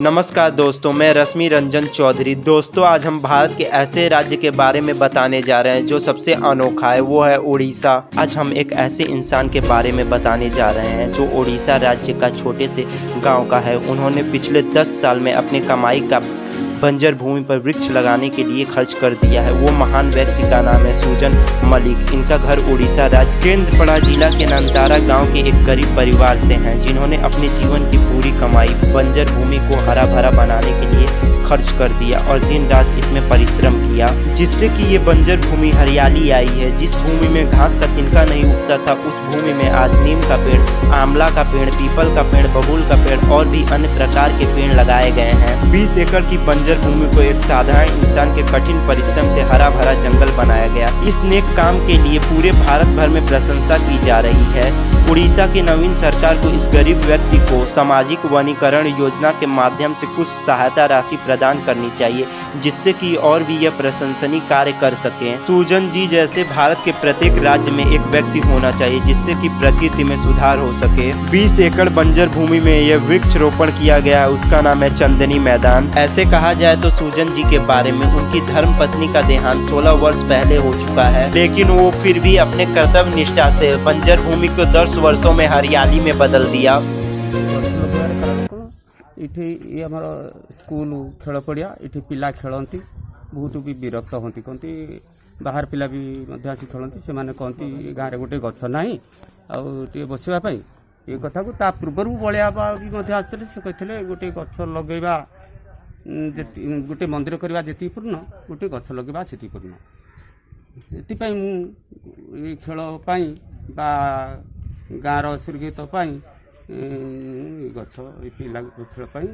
नमस्कार दोस्तों, मैं रश्मि रंजन चौधरी। दोस्तों, आज हम भारत के ऐसे राज्य के बारे में बताने जा रहे हैं जो सबसे अनोखा है, वो है उड़ीसा। आज हम एक ऐसे इंसान के बारे में बताने जा रहे हैं जो उड़ीसा राज्य का छोटे से गांव का है। उन्होंने पिछले 10 साल में अपने कमाई का बंजर भूमि पर वृक्ष लगाने के लिए खर्च कर दिया है। वो महान व्यक्ति का नाम है सुजन मलिक। इनका घर उड़ीसा राज्य केंद्रपड़ा जिला के नंतारा गांव के एक गरीब परिवार से हैं, जिन्होंने अपने जीवन की पूरी कमाई बंजर भूमि को हरा भरा बनाने के लिए खर्च कर दिया और दिन रात इसमें परिश्रम किया, जिससे कि ये बंजर भूमि हरियाली आई है। जिस भूमि में घास का तिनका नहीं उगता था, उस भूमि में आज नीम का पेड़, आंवला का पेड़, पीपल का पेड़, बबूल का पेड़ और भी अन्य प्रकार के पेड़ लगाए गए हैं। 20 एकड़ की बंजर भूमि को एक साधारण इंसान के कठिन परिश्रम से हरा भरा जंगल बनाया गया। इस नेक काम के लिए पूरे भारत भर में प्रशंसा की जा रही है। उड़ीसा की नवीन सरकार को इस गरीब व्यक्ति को सामाजिक वनीकरण योजना के माध्यम से कुछ सहायता राशि प्रदान करनी चाहिए, जिससे कि और भी यह प्रशंसनीय कार्य कर सकें। सुजन जी जैसे भारत के प्रत्येक राज्य में एक व्यक्ति होना चाहिए, जिससे कि प्रकृति में सुधार हो सके। 20 एकड़ बंजर भूमि में यह वृक्ष रोपण किया गया है, उसका नाम है चंदनी मैदान। ऐसे कहा जाए तो सुजन जी के बारे में उनकी धर्म पत्नी का देहांत 16 वर्ष पहले हो चुका है, लेकिन वो फिर भी अपने कर्तव्य निष्ठा से बंजर भूमि को 10 वर्षों में हरियाली में बदल दिया। ये आम स्कूल खेल पड़िया ये पिला खेलती बहुत भी विरक्त होती, कहती बाहर पिला भी आसी खेलती से कहती गाँव में गोटे गछ ना आए बसवाई ये कथा को ता पूर्व बलिया भी आसते से कहते गोटे गछ लगेगा गोटे मंदिर करवा जी पूर्ण गोटे गछ लगेगा से पूर्ण से खेल गाँव सुरक्षित गछ पिला खेल।